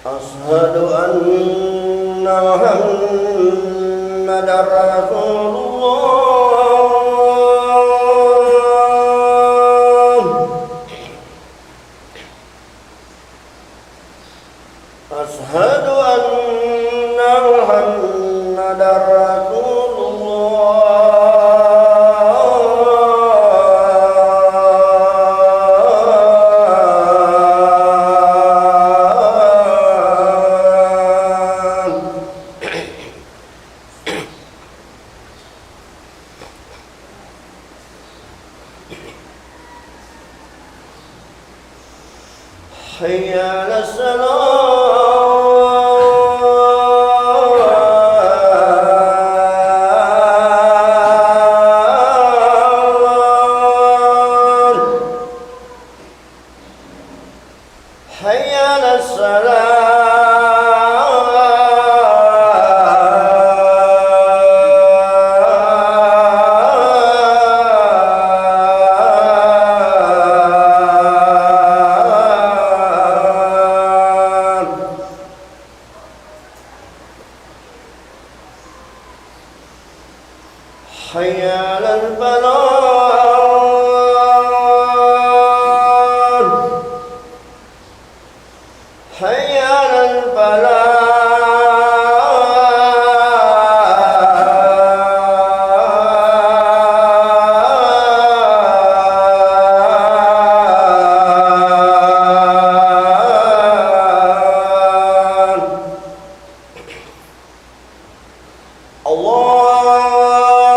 Asyhadu anna Muhammadar Rasulullah. Asyhadu anna Muhammadar حي على الصلاة حي على حي على الفلاح حي على الفلاح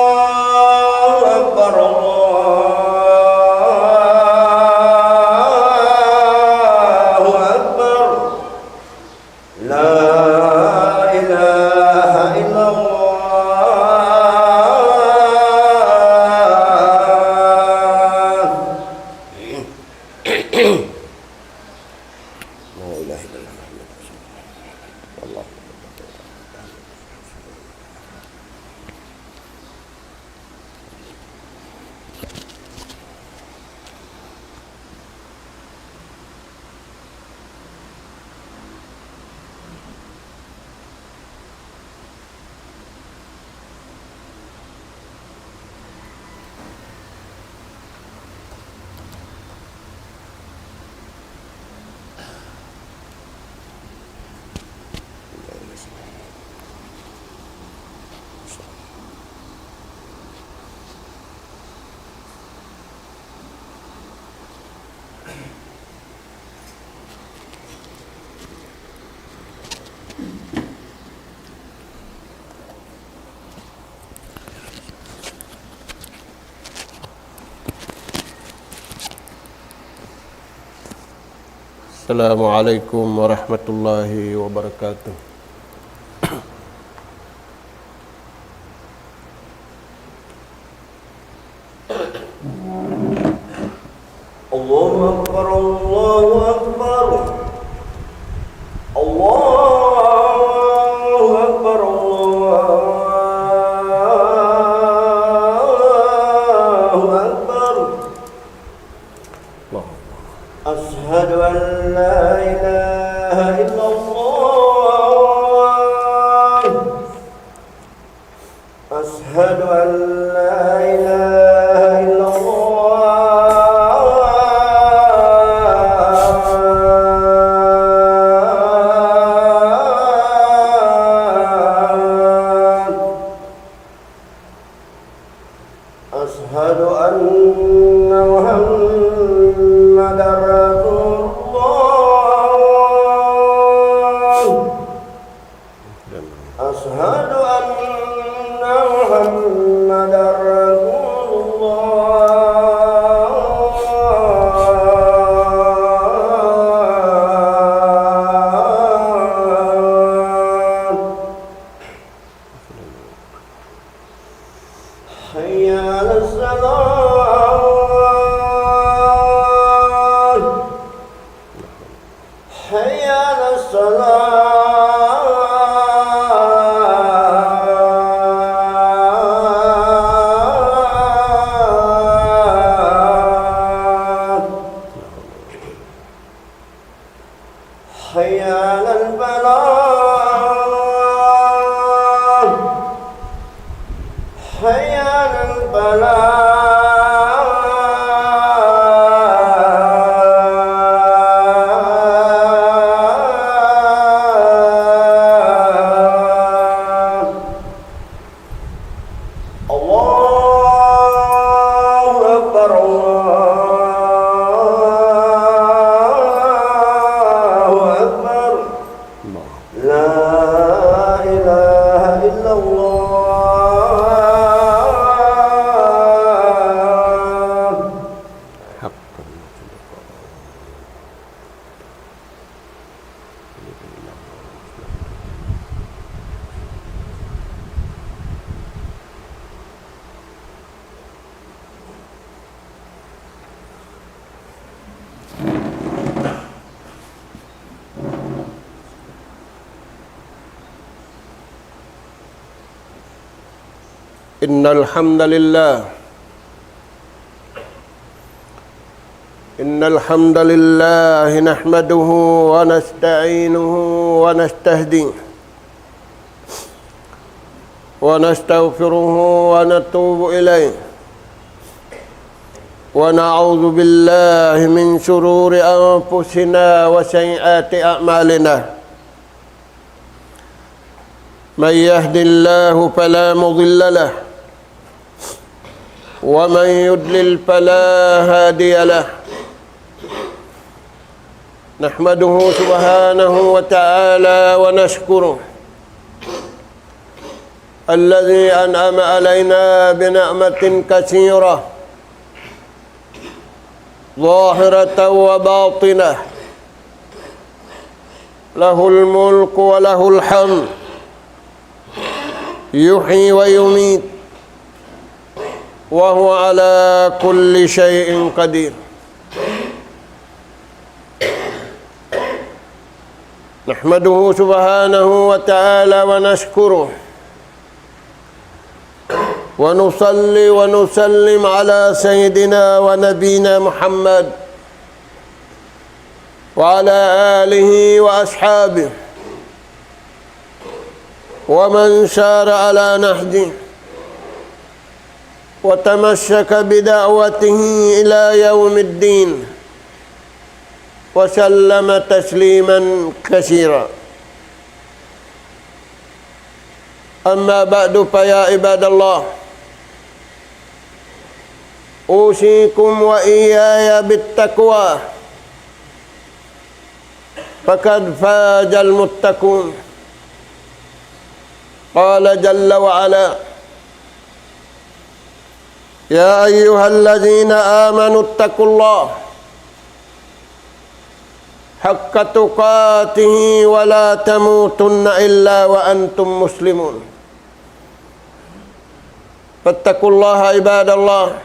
الله أكبر الله أكبر لا إله إلا الله لا إله إلا الله Assalamualaikum warahmatullahi wabarakatuh. Allahu Akbar, Allahu Akbar, Allahu Akbar, Allahu Akbar. Asyhadu an la ilaha illallah. Asyhadu an la ilaha illallah. Asyhadu anna Muhammadar Rasulullah. Asyhadu anna Muhammadar Rasulullah. Hayya 'alas salah Innal hamdalillah nahmaduhu wa nasta'inuhu wa nastahdihi wa nastaghfiruhu wa natubu ilayhi wa na'udzu billahi min shururi anfusina wa sayyiati a'malina. Man yahdihillahu fala mudilla lahu ومن يضلل فلا هادي له. نحمده سبحانه وتعالى ونشكره الذي أنعم علينا بنعمة كثيرة ظاهرة وباطنة له الملك وله الحمد يحيي ويميت وهو على كل شيء قدير. نحمده سبحانه وتعالى ونشكره ونصلي ونسلم على سيدنا ونبينا محمد وعلى آله وأصحابه ومن سار على نهجه وتمسك بدعوته إلى يوم الدين وسلم تسليما كثيرا. أما بعد فيا عباد الله أوصيكم وإياي بالتقوى فقد فاز المتقون. قال جل وعلا يا أيها الذين آمنوا اتقوا الله حق تقاته ولا تموتن إلا وأنتم مسلمون. فاتقوا الله عباد الله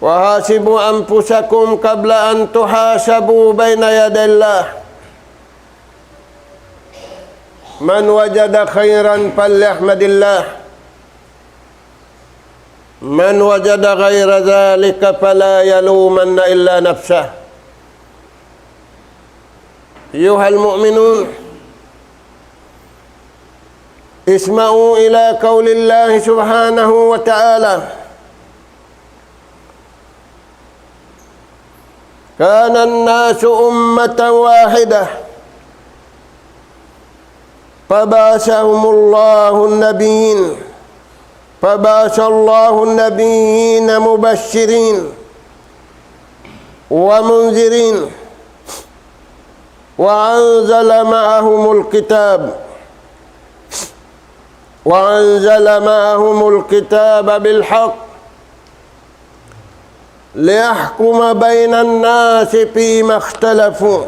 وحاسبوا أنفسكم قبل أن تحاسبوا بين يدي الله. من وجد خيرا فليحمد الله من وجد غير ذلك فلا يلومن إلا نفسه. أيها المؤمنون اسمعوا إلى قول الله سبحانه وتعالى كان الناس أمة واحدة فبعثهم الله النبيين فبعث الله النبيين مبشرين ومنذرين وأنزل معهم الكتاب بالحق ليحكم بين الناس فيما اختلفوا.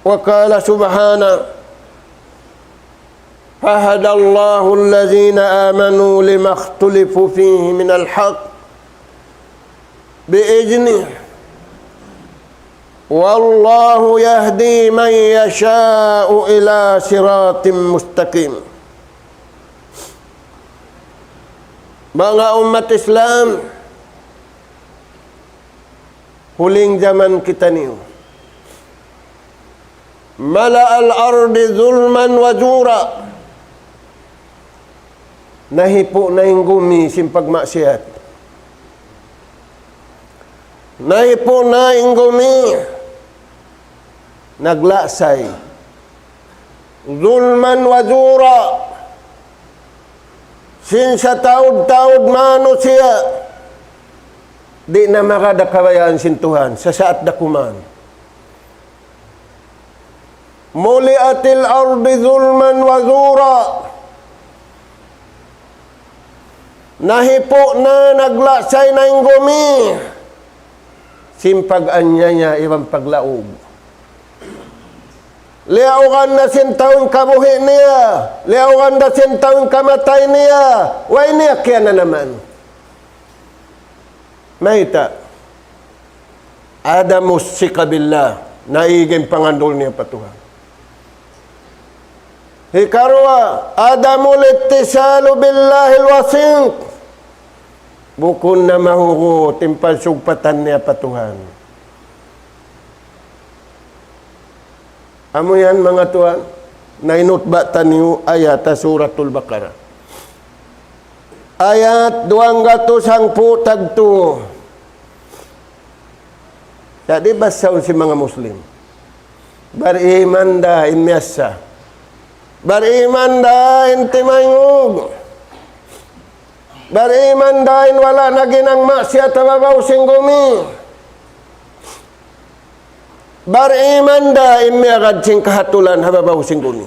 وقال سبحانه فهدى الله الذين آمنوا لما اختلفوا فيه من الحق بإذنه والله يهدي من يشاء إلى صراط مستقيم. Bangga umat Islam huling zaman kita ni mala al-ardi zulman wa jura nahipo na yung gumi simpagmaksiat. Nahipo na yung gumi, naglasay. Zulman wa zura, sinsa taod-taod mano siya, di na makadakabayaan sintuhan, sa saat dakuman. Muliatil ardi zulman wa zura, nahipo na, naglasay na yung gumi, simpag-anya niya ibang paglaog. Liawan na sintaon kabuhi niya, liawan na sintaon kamatay niya, way niya kaya na naman. Mahita, Adamus sikabillah, naiging pangandol niya patuhan. Hikarwa, Adamul ittisalu billahil wasink, bukun na mahuhu, timpal sugpatan niya patuhan. Amo yan mga tuan, nainutbatan niyo ayat sa suratul Baqarah. Ayat 210 tagto. Jadi basaw si mga Muslim. Bariman da imyasa. Bariman da intimayog. Bariman da wala na ginang maksiat mabaw sing gumi. Bariman da imyagad sing kahatulan hababaw sing guni.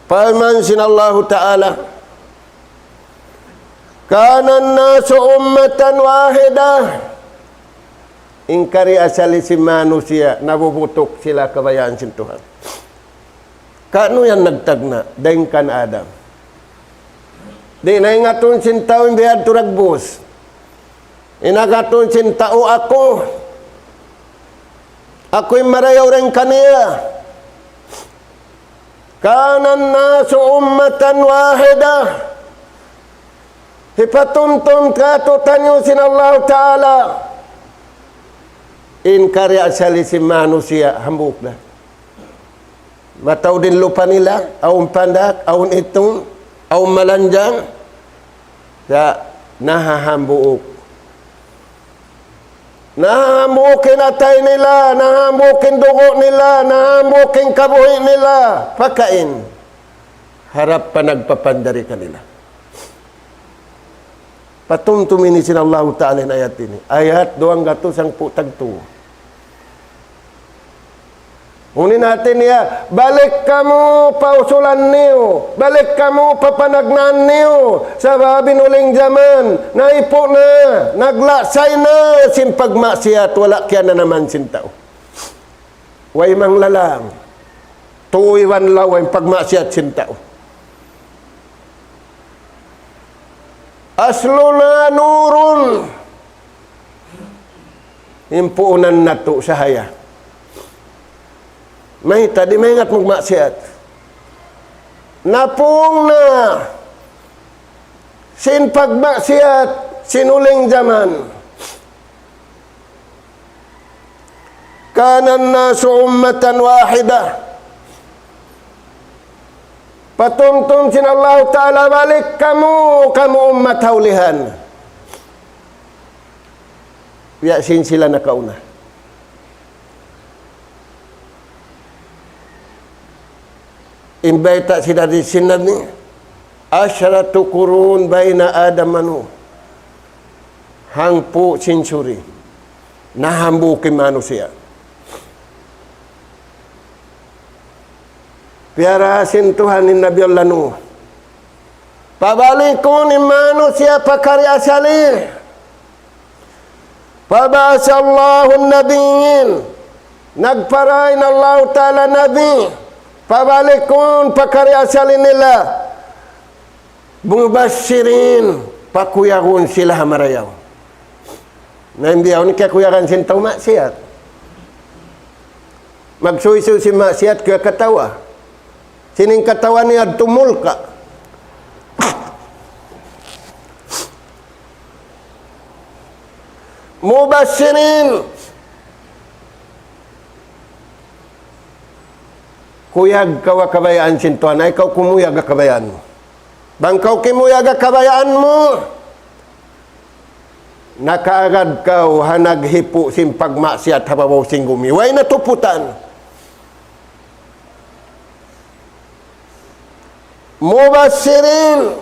Paman sinallahu ta'ala, kanan nasu ummatan wahidah, ingkari asali si manusia, nabubutok sila kabayaan sin Tuhan. Kano yan nagtagna, daing kan Adam. Di na ingatun sin tao biyad turagbos. Inagatun sin tao ako. Ako'y marayaw rin kaniya. Kanan nasu ummatan wahida. Hipatumtum katutan yun sin Allah Ta'ala. Inkari asali si manusia, hambuk na. Mataw din lupa nila, aun pandak, aun itong, aun malanjang. Sa nahahambuok. Nahambukin atay nila, nahambukin dugo nila, nahambukin kabuhi nila, pakain. Harap pa nagpapandari kanila. Patumtumin ni sinallahu ta'ala in ayat ini. Ayat 210 tagto. Unin natin niya, balik kamu pausulan niyo, balik kamu papanagnan niyo sa binuling zaman, naipo na, naglasay na, simpagmaksiat, wala kaya na naman sintao. Way mang lalang, tuwiwan laway pagmaksiat sintao. Asluna nurun, impuunan na to sa haya. May tadi maingat magmaksiat. Napung na sin pagmaksiat sinuling zaman. Kanan nasu ummatan wahidah. Patumtum sin Allah Ta'ala, balik kamu umat haulihan. Biasin sila nakauna. Imbaita sila di sinad ni asyaratu kurun baina Adam manu hangpu century nahambukin manusia. Piarasin Tuhan ni Nabi Allah Nuh, pabalikun ni manusia pakarya asali, pabasallahu nabiyin, nagparain Allah Ta'ala Nabi, pabalikun pakarya asali nila, bumubashirin, pakuyagun sila hamarayaw. Naimbiyaw ni kakuyagan sintaw maksiat. Magsuisu si maksiat kaya katawa. Sining katawa niya tumulka. Mubashirin, kuyag kawa kabayaan sintuan, ay ikaw kumuyag kabayaan mo. Bangkaw kimuyaga kabayaan mo. Nakaagad kau hanaghipo sim pagmaksiat hababaw sing gumi. Way natuputan. Mubasirin.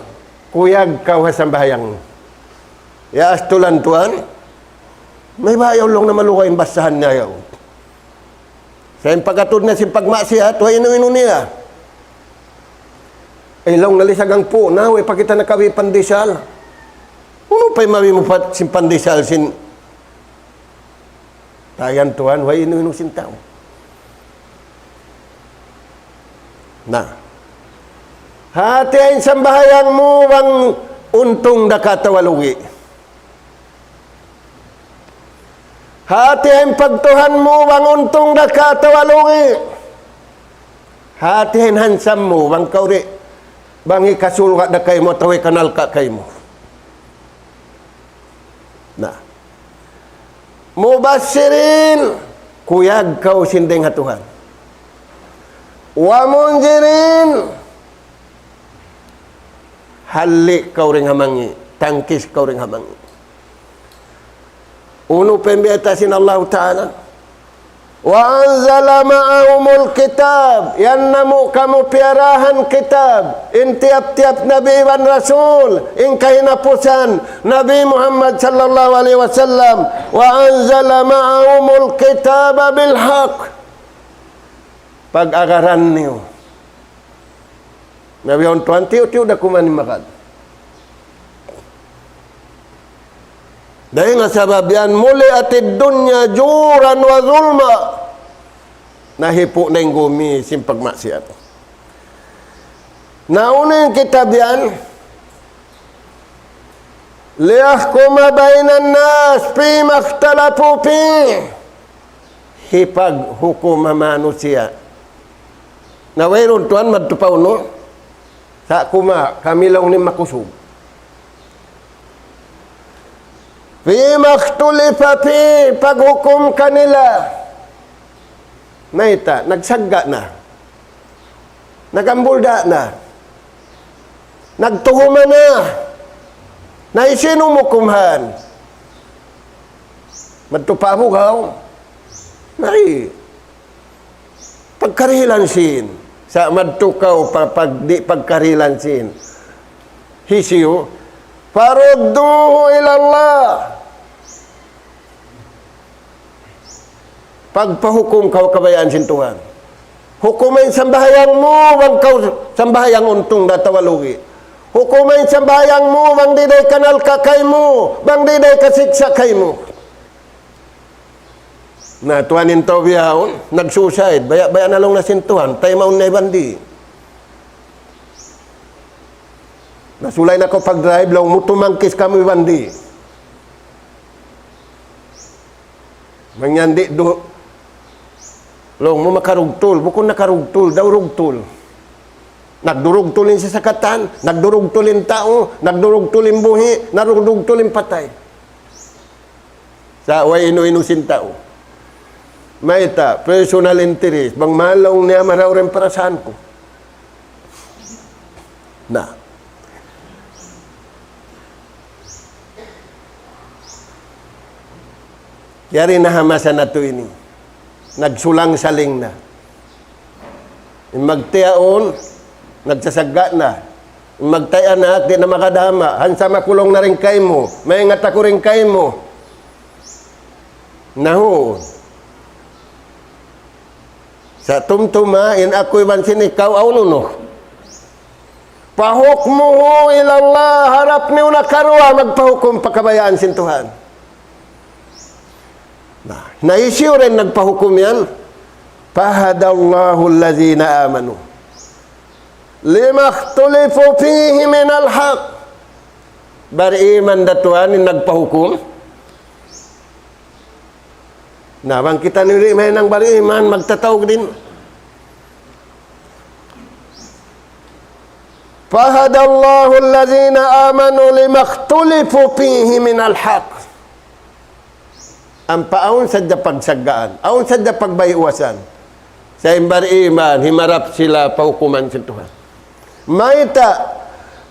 Kuyag kau hasambahayang. Ya astulan tuan. May bayaw lang na malukay ang basahan niya yaw. Sa yung pagkatod na sim pagmaksiat, way inu-inu niya. Ilong nalisagang po na, way pakita na kami pandesal. Uno pa'y mami mo pa sin pandesal sin tayan tuan, way inu-inu sin tao. Na. Hati ay sambahayang mo bang untong nakatawalugi. Hati ay pagtuhan mo bang untong nakatawalugi. Hati ay hansam mo bang kauri. Bang ikasulga na kayo mo, taway kanal ka kayo mo. Na. Mubasirin, kuyag kau sinding hatuhan. Wamunjirin, halik kau ring hamangi, tangkis kau ring hamangi. Uno pembiatasin Allah Ta'ala. Wa anzala ma'ahumul kitab. Yan namu kamu piarahan kitab. In tiap-tiap Nabi dan Rasul. In kahinapusan Nabi Muhammad sallallahu alaihi wasallam. Wa anzala ma'ahumul kitab bilhaq. Pag-agaran niyo. Nabi on tuan tiu-tiu dah kuman makan. Dahil nga sababian muli atid dunya juran wa zulma. Nahipo na yung gumi sim pagmaksiat. Nauna yung kitab yan. Liyahkuma bainan nas fi makhtalafu fi. Hipag hukuma manusia. Na wayron tuan madtupaw no. Sa kuma kami lang ni makusog. Fi makhtulifa fi paghukom kanila. Naita, nagsagga na. Nagambulda na. Nagtuhuman na. Naisino mo kumhan. Magtupa mo gaw. Nai. Pagkarilansin. Sa madtukaw pagkarilansin. Hisiyo. Farudduhu ilallah. Pagpahukom kau kabayaan sin Tuhan. Hukumain sambahayang mo, wag kau sambahayang untong datawalugi. Hukumain sambahayang mo, bang diday kanal kakay mo, bang diday kasiksa kay mo. Na tuanin tau biyahon, nag-suicide, baya na lang na sin Tuhan, tayo maun na ibandi. Nasulay na ko pag-drive lang, mutumangkis kami ibandi. Mangyandi do. Long mo makarugtul, bukod nakarugtul, daw rugtul. Nagdurugtulin sa sakatan, nagdurugtulin tao, nagdurugtulin buhi, narugtulin patay. Sa way inu-inusin tao. Maita, personal interest, bang malong niya maraw rin parasaan ko. Na. Yari nahamasan na ito ini. Nagsulang-saling na. Magtiyaon, nagsasagga na. Magtaya na, di na makadama. Hansa makulong na rin kay mo. May ingata ko rin kay mo. Naho. Sa tumtuma, in ako'y bansin ikaw, aununo. Pahukmuhu ilallah, harap niyo na karwa, magpahukom pakabayaan sin Tuhan. Naisiyo rin nagpahukom yan. Fahadallahu allazina amanu. Limakhtulifu fihi minal haq. Bariman datuan yung nagpahukom. Nabang kita niri may nang bariman, magtatawag din. Fahadallahu allazina amanu limakhtulifu fihi minal haq. Ang paawon sa pagsagaan, aon sa pagbayuwasan. Sa imbar iman, himarap sila paukuman sa Tuhan. Maita,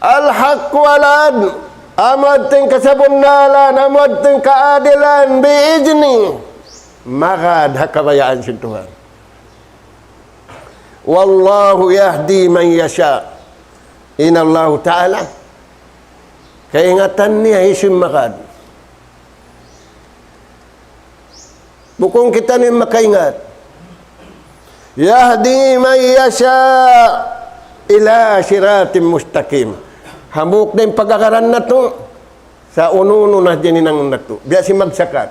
Al-haq walad. Amad ting kasabundalan, amad ting keadilan biizni. Maka ada kabayaan si Tuhan. Wallahu yahdi man yasha. Inallahu ta'ala. Keingatan niya isim makad. Bukong kita ni makaingat. Yahdi man yasha ila siratim mustaqim. Hambuk din pagkakaran na to sa ununo na dininang na to. Biasi magsakat.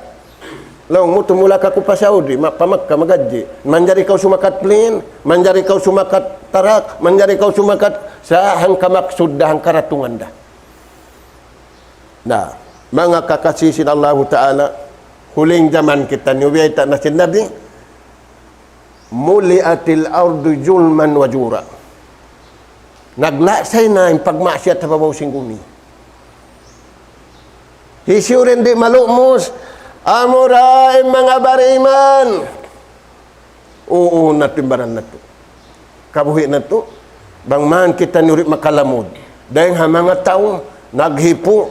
Long mo tumula ka ko pa Saudi, pamak ka magadji. Manjari kau sumakat plin, manjari kau sumakat tarak, manjari kau sumakat sa hangkamak sudah hangkaratungan dah. Nah, mga kakasisin Allah Ta'ala, huling zaman kita niwiyata na sinabi, muliatil ardu julman wajura. Naglasay na yung pagmasyat sa babaw singguni. Hisurin di malumos, amuray mga bariman. Oo, natimbaran na to. Kabuhi na to. Bangman kita nurit makalamod. Dahil mga tao, naghipo.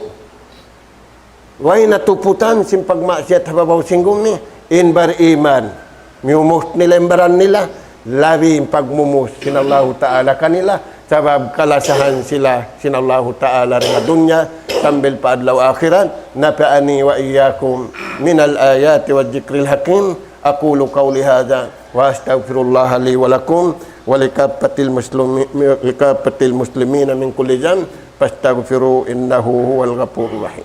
Way natuputan sin pagmasyat sa babaw singguni. In bariman. Miumos nila yung baran nila. Labi yung pagmumus sinallahu ta'ala kanila. Sabab kalasahan sila sinallahu ta'ala rin dunya sambil paadlaw akhiran napaani wa iyyakum minal ayati wa dzikril hakim aqulu qawli hadza wa astaghfirullah li wa lakum wa likaffatil muslimin min kulli dhanb fastaghfiru innahu huwal ghafurur rahim.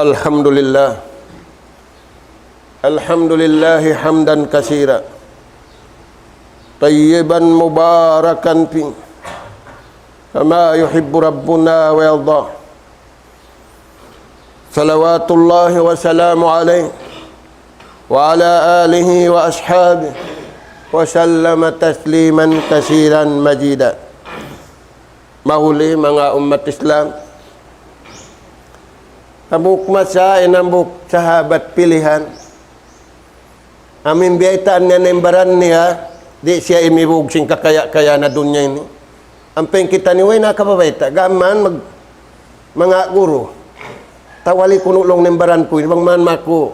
Alhamdulillah. Alhamdulillahi hamdan katsira. Tayyiban mubarakan fi. Kama yuhibbu rabbuna wa yarda. Salawatullahi wa salamu alaihi wa ala alihi wa ashabihi wa sallama tasliman katsiran majida. Mahuli mga umat Islam, Tabuk masa inambuk sahabat pilihan. Amin biyaitaan niya nembaran niya. Di siya imibug sing kakaya-kaya na dunya ini. Ampeng kita ni way nakababaita. Gaman mga guru. Tawali kunulong nembaran ko. Ibang man mako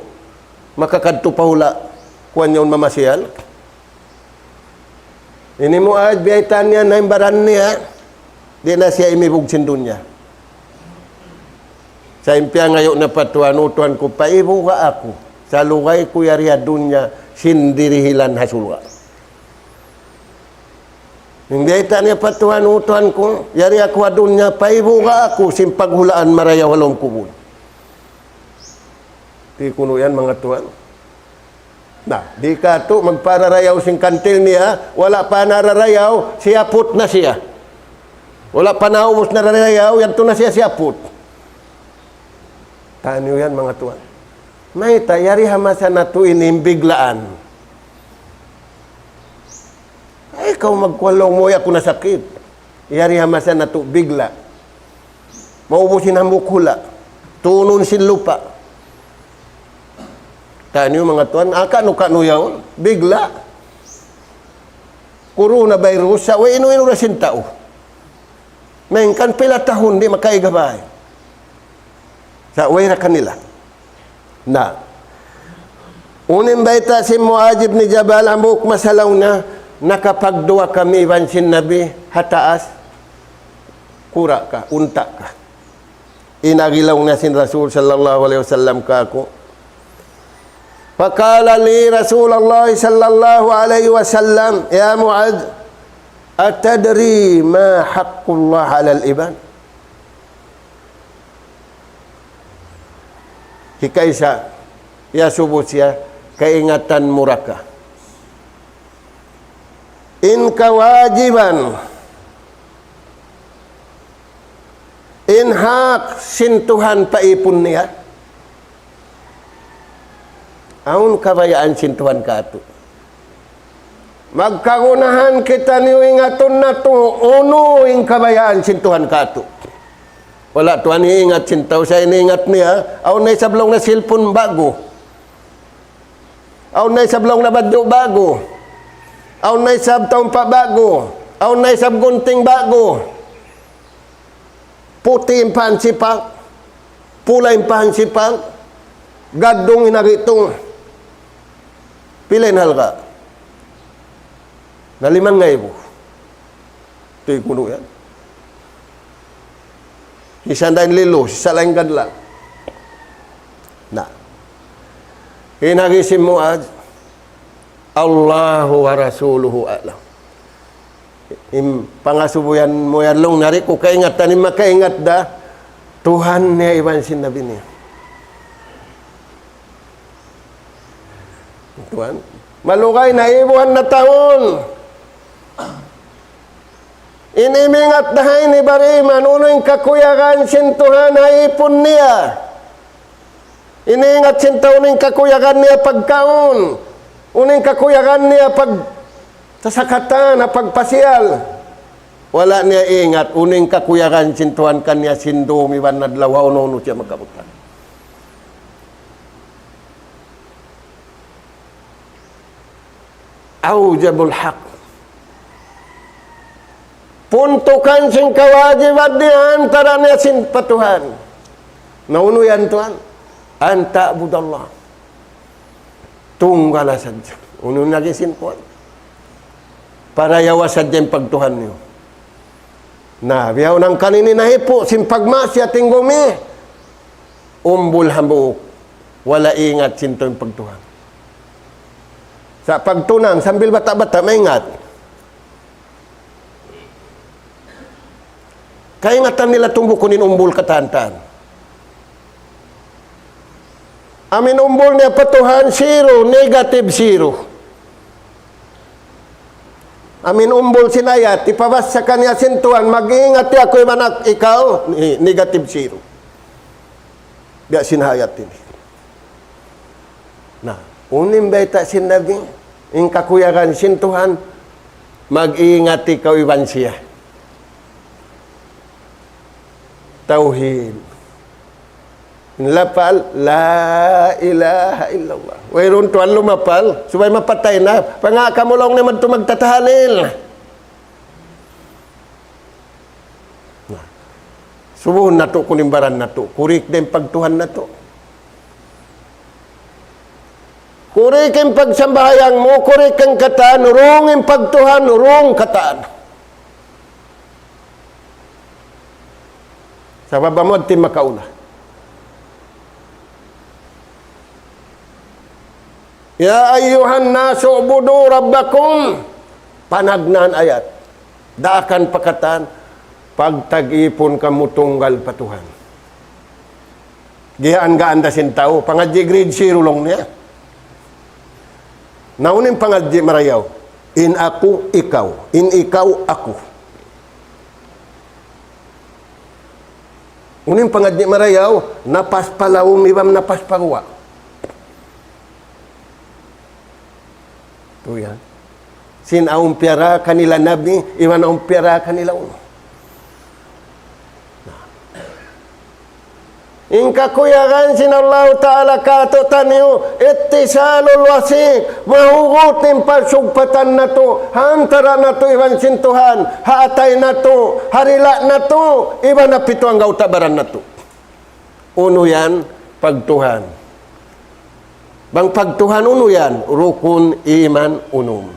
makakadto pa hula. Kuwan yun mamasial. Ini mo ay biyaitaan niya nembaran niya. Di na siya imibug sin dunya. Sa impya ngayon na patuan-utuan ko, paibo ka ako. Sa lugay ko yariya dunya, sindirihilan hasulwa. Hindi ita niya patuan-utuan ko, yariya ko dunya, paibo ka ako, simpaghulaan maraya walong kubun. Di kuno yan mga tuan. Nah, di ka to, magpararayaw sing kantil niya, wala pa nararayaw, siyapot na siya. Wala pa naumos nararayaw, yan to na siya siyapot. Taniyo yan mga tuwan. May tayari hamasa na to inimbiglaan. Ay, ikaw magkwalong mo, ako nasakit. Yari hamasa na to bigla. Maubusin ang bukhula. Tunon sin lupa. Taniyo mga tuwan. Kano yaon? Bigla. Coronavirus sa inu-inu na sintao. Mayngkan pila tahon di makaigabay. Sa uwera kanila. Na. Unim baita si Muajib ni Jabal ambuk masalaw na nakapagduwa kami iban sin Nabi hataas kura ka, unta ka. Inagilaw na sin Rasul sallallahu alaihi wasallam ka ako. Fakala li Rasulullah sallallahu alaihi wasallam, ya Muad, atadri ma haqqullah alal ibad? Hikay siya, ya subot siya, kaingatan muraka. In kawajiban, in hak sintuhan paipon niya, aun kabayaan sintuhan ka ito. Magkagunahan kita niyo ingaton na to, uno ing kabayaan sintuhan ka ito. Wala tuan iingat sintaw saya iniingat niya. Aw na sablong na cellphone bago. Aw na sablong na badyo bago. Aw na sab taon pa bago. Aw na sab gunting bago. Puti ang pansipak. Pula ang pansipak. Gadong inagitong. Pilay na halka. Naliman nga ibo. Ito'y kuno yan. Isandain lilo, sisalain gadla. Na. Hinagisim mo ad, Allahu wa Rasuluhu a'lam. Pangasubuyan mo yan long nari, kung kaingatan, makaingat da, Tuhan niya iwan sinabi niya. Tuhan, malukay na ibuhan na taon. Inimingat dahay ni Bariman, uno'y kakuyakan sintuhan haipon niya. Iniingat sinta uno'y kakuyakan niya pagkaon. Uno'y kakuyakan niya pag sasakatan na pagpasyal. Wala niya ingat, uno'y kakuyakan sintuhan kanya sindo miwan nadlaw, uno siya magkabutan. Aujabul haq. Puntukan sing kewajiban di antaranya sin patuhan. Naunu yan Tuhan. Anta budallah. Tunggala saja. Unu lagi sin Tuhan. Para yawa saja yung pagtuhan niyo. Nah, biyaw nang kanini nahipo sin pagmasya tinggumi. Umbul hambuok. Wala ingat sin yung pagtuhan. Sa pagtunang sambil bata-bata maingat. Kaingatan nila tumbuh kunin umbul katantan. Amin umbul niya patuhan 0, negative 0. Amin umbul sinayat, ipabas sa kanya sintuan, mag-iingat ako'y manak, ikaw, negative 0. Biya sinayat ini. Nah, unim baita sinabi, ing kakuyakan sintuhan, mag-iingat ikaw iwan siya. Tauhid. Lapal, la ilaha illallah. Wayron tuan lumapal, supaya mapatay na. Pangakamulong naman ito magtatahalil. Subuhon na to, kunimbaran na to. Kurik din pagtuhan na to. Kurik ang pagsambahayang mo, kurik ang kataan, urong ang pagtuhan, urong kataan. Sa babamod, tim makauna. Ya ayyuhan nasu ubudu rabbakum. Panagnan ayat. Daakan pakatan. Pagtag-ipon kamu tunggal patuhan. Giyaan ga andasin tao. Pangadji grade 0 long niya. Naunin pangadji marayaw. In aku, ikaw. In ikaw, ako. Uning pangadni marayaw, napas palaw, mibam napas pagwa. Ito yan. Sinaong piyara kanila nabi, iwan ang piyara kanila uno. Ingka kuyakan sinallahu ta'ala katutan niyo, ittisalul wasik, mahugutin pagsugpatan na to, hantara na to, iwan sintuhan, haatay na to, harila na to, iwan na pito ang gautabaran na to. Uno yan, pagtuhan. Bang pagtuhan uno yan, rukun, iman, unum.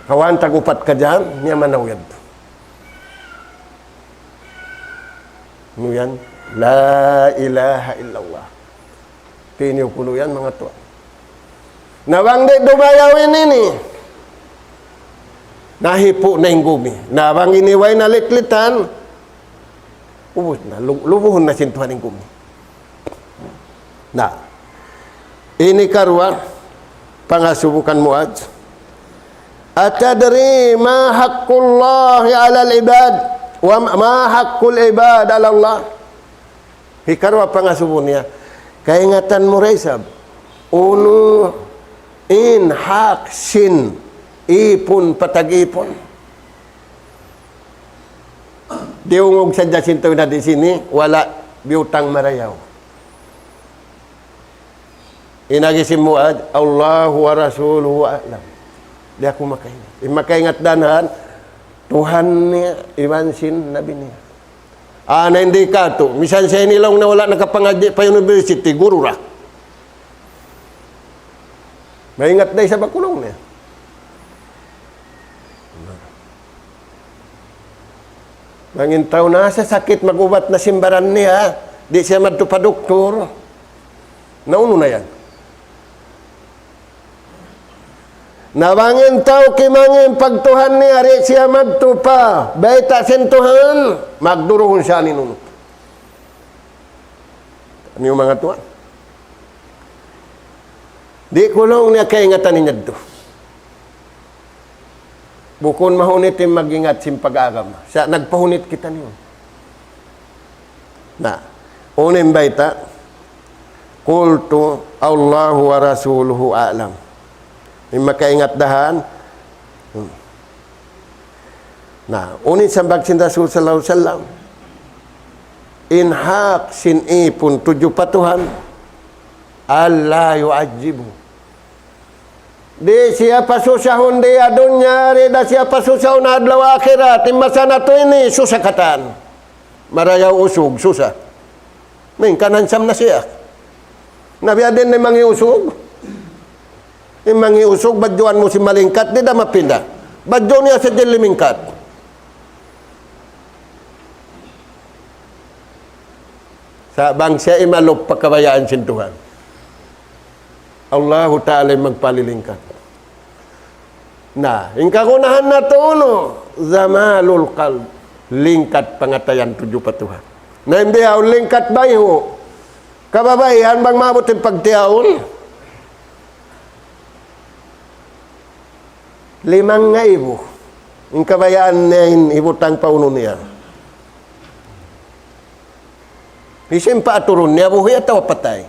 Kawan tagupat ka dyan, niya manawid. Ano yan? La ilaha illallah. Tiniw kulo yan mga to. Nawang di dumayawin ini. Nahipo na yung gumi. Nawang iniway na litlitan. Ubus na. Lubuhon na sintuhan yung gumi. Na. Ini karwa. Pangasubukan mo ad. Atadri ma haqqullahi alal ibad. Wa ma haqqul ibad ala Allah. Hikarwa pangasubon niya. Kaingatan mo resab. Uno in hak sin ipon patag-ipon. Diungog sa Jacinto na di sini, wala biutang marayaw. Inagisim Muad, Allahu wa Rasuluhu a'lam. Di ako makaingat. Makaingat danahan, Tuhan niya, iwansin, nabi niya. Na hindi ka to. Misan siya nilang na wala nakapangaji pa university, guru ra. Maingat na sa bakulong niya. Mangintaw na sa sakit magubat na simbaran niya. Di siya madto pa doktor. Nauno na yan. Nawangin tao kimangin pagtuhan ni ari siya magtupa. Baita sentuhan. Magduruhon siya ni nunot. Ano yung mga tuwan? Di kulong niya kaingatan niya do. Bukon mahunit yung mag-ingat sim pag-agam. Sa nagpahunit kita niyo. Na, unim baita. Kultu Allahu wa Rasuluhu a'lam. Yung makaingat dahan. Nah, unin sambag sin Rasul sallallahu alaihi wasallam. Inhaq sin ipun tujuh patuhan. Allah yu'ajibu. Di siapa susahun di adunya, rida siapa susahun adlaw akhirat. Imasana to ini susah kataan. Marayaw usog, susah. May kanan sam na siya. Nabi adin na mangi usog. Mangi usog, badyoan mo si malingkat, di na mapinda. Badyo niya sa dilimingkat. Sa bang siya imalop pagkabayaan sin Tuhan. Allahu Ta'ala magpalilingkat. Na, yung kagunahan na to, no? Zamalul qalb. Lingkat pangatayan tujuh patuhan. Na hindi ako lingkat bayo. Kababayan bang mabutin pagtiyaon? 5,000. Yung kabayaan niya, ibutang pauno niya. Isim pa aturun niya, buhay at tawa patay.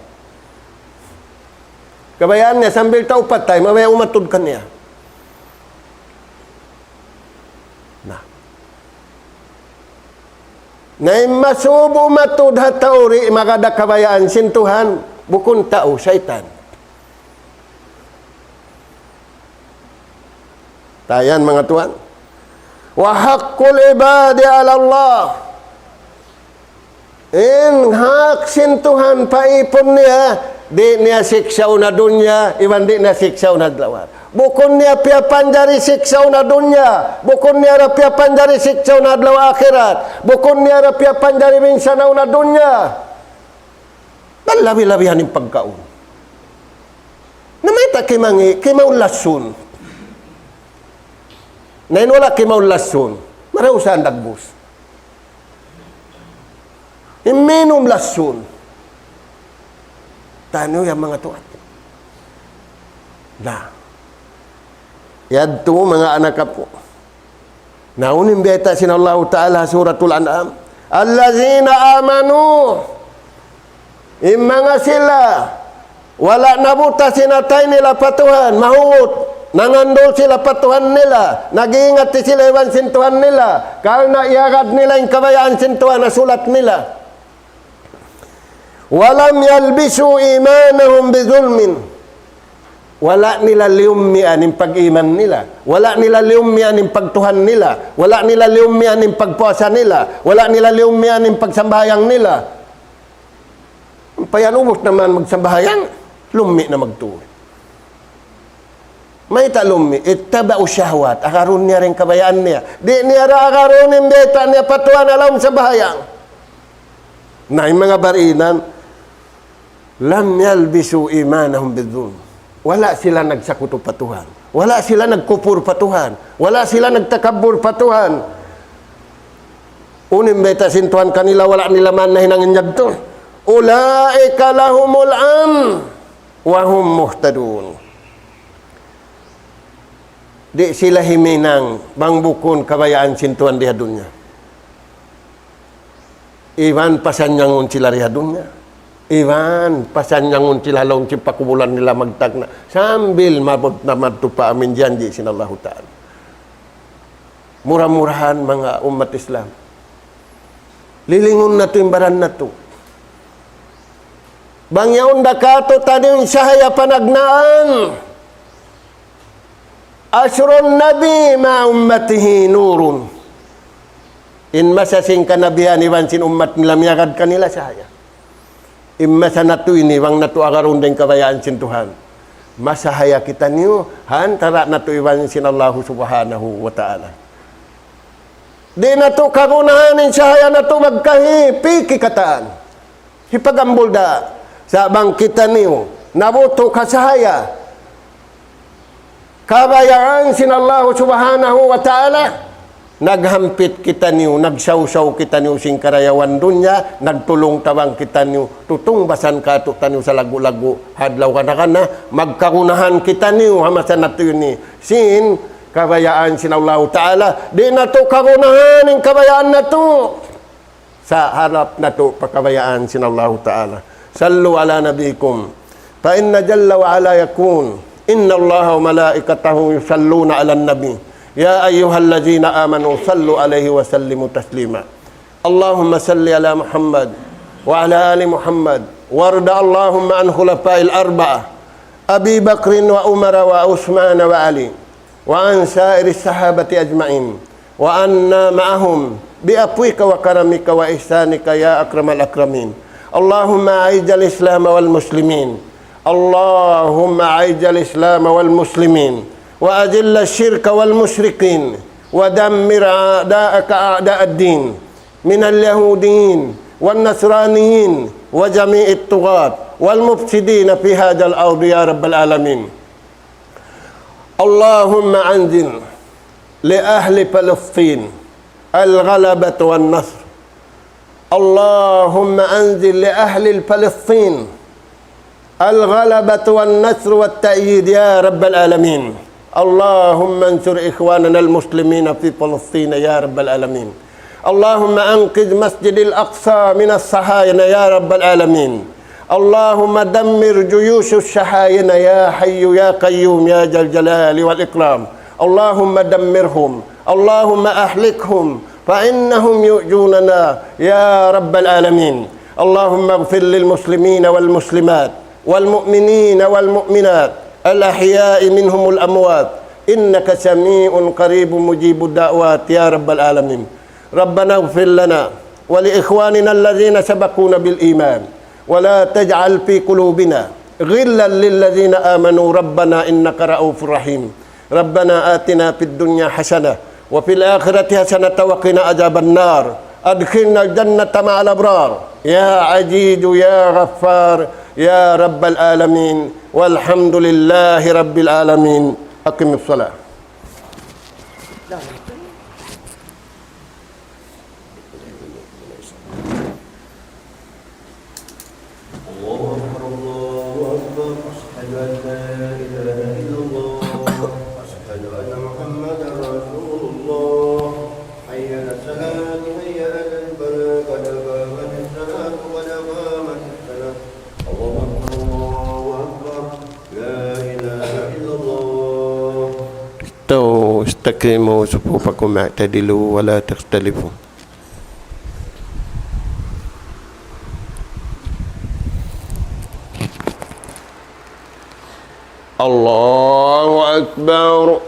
Kabayaan niya, sambil tao patay, mamaya umatod ka niya. Na masubo matod hatawri, magada kabayaan, sintuhan, bukun tao, syaitan. Tayan mga tuan. Wa haqqul ibadi ala Allah. In hak sintuhan paipon niya, di niya siksaw na dunya, iwan di niya siksaw na dlawar. Bukon niya piapan jari siksaw na dunya, bukon niya piapan jari siksaw na dlaw akhirat, bukon niya piapan jari minsanaw na dunya. Labi-labihan yung pagkaon. Namay ta kimangi, kimaulasun. Nain wala kimaulasun, marausan dagbus. Iminum lasun. Tano yung mga tuwan. Na. Yadto mga anak po. Naunim beta sin Allah Ta'ala suratul An'am. Allazina amanu. Mga sila. Wala nabuta sinatay nila patuhan. Mahungot. Nangandol sila patuhan nila. Nag-iingat sila iwan sintuhan nila. Karena iagad nila yung kabayaan sintuhan na sulat nila. Walam yalbisu imanahum bizulmin. Wala nila liummian yung pag-iman nila. Wala nila liummian yung pagtuhan nila. Wala nila liummian yung pagpuasa nila. Wala nila liummian yung pagsambayang nila. Payanubos naman magsambayang, lummi na magtuwi. May talumi, ittaba'u syahwat. Akarun niya rin kabayaan niya. Di niya akarunin beta niya patuan alam sa bahayang. Na yung mga barinan, lam yalbisu imanahum bidzulm. Wala sila nagsakuto patuhan. Wala sila nagkupur patuhan. Wala sila nagtakabur patuhan. Unim beta sintuhan kanila, wala nila man na hinanginyag to. Ulaika lahumul am wa hum muhtadun. Di sila himinang bangbukon kabayaan sintuan di hadunya. Iwan pasanyangon sila di hadunya. Iwan pasanyangon sila long pakubulan nila magtagna. Sambil mabot na matupa amin janji sinallahu ta'ala. Murah-murahan mga umat Islam. Lilingon na to imbaran na to. Bangyaon da kato tadi yung sahaya panagnaan. Asrun nabi ma ummatihi nurun. In masasing kanabihan iwansin umat nila miyagad kanila sahaya. Imasa na to iniwang na to agarun din kabayaan sin Tuhan. Masahaya kita niyo, hantara na to iwansin Allah subhanahu wa ta'ala. Di na to kagunahanin sahaya na to magkahipi kikataan. Hipagambol da. Sa bangkitan niyo, nabuto kasahaya. Kabayaan sin Allah subhanahu wa ta'ala. Naghampit kita niyo, nagsawsaw kita niyo sing karayawan dunya, nagtulong tawang kita niyo, tutong basan ka to taniyo sa lagu-lagu, hadlaw ka na, magkagunahan kita niyo, hamasan na to yun ni. Sin, kabayaan sin Allah ta'ala, di na to kagunahan yung kabayaan na to. Sa harap na to, pakabayaan sin Allah ta'ala. صلوا على نبيكم فإن جل وعلا يكون إن الله وملائكته يصلون على النبي يا أيها الذين آمنوا صلوا عليه وسلموا تسليما اللهم صل على محمد وعلى آل محمد وارض اللهم عن خلفاء الأربعة أبي بكر وعمر وعثمان وعلي وعن سائر الصحابة أجمعين وأنا معهم بأفوك وكرمك وإحسانك يا أكرم الأكرمين اللهم أعز الإسلام والمسلمين اللهم أعز الإسلام والمسلمين وأذل الشرك والمشركين ودمر أعداءك أعداء الدين من اليهوديين والنصرانيين وجميع الطغاة والمفسدين في هذا الأرض يا رب العالمين اللهم أنزل لأهل فلسطين الغلبة والنصر اللهم أنزل لأهل فلسطين الغلبة والنصر والتأييد يا رب العالمين اللهم انصر إخواننا المسلمين في فلسطين يا رب العالمين اللهم أنقذ مسجد الأقصى من الصهاينة يا رب العالمين اللهم دمر جيوش الشحاينة يا حي يا قيوم يا ذا الجلال والإكرام اللهم دمرهم اللهم أهلكهم فإنهم يؤذوننا يا رب العالمين اللهم اغفر للمسلمين والمسلمات والمؤمنين والمؤمنات الأحياء منهم الأموات إنك سميع قريب مجيب الدعوات يا رب العالمين ربنا اغفر لنا ولإخواننا الذين سبقونا بالإيمان ولا تجعل في قلوبنا غلا للذين آمنوا ربنا إنك رؤوف رحيم ربنا آتنا في الدنيا حسنة وفي الآخرة حسنة وقنا عذاب النار أدخلنا الجنة مع الأبرار يا عزيز يا غفار يا رب العالمين والحمد لله رب العالمين أقم الصلاة استقيموا صفوفكم اعتدلوا ولا تختلفوا الله أكبر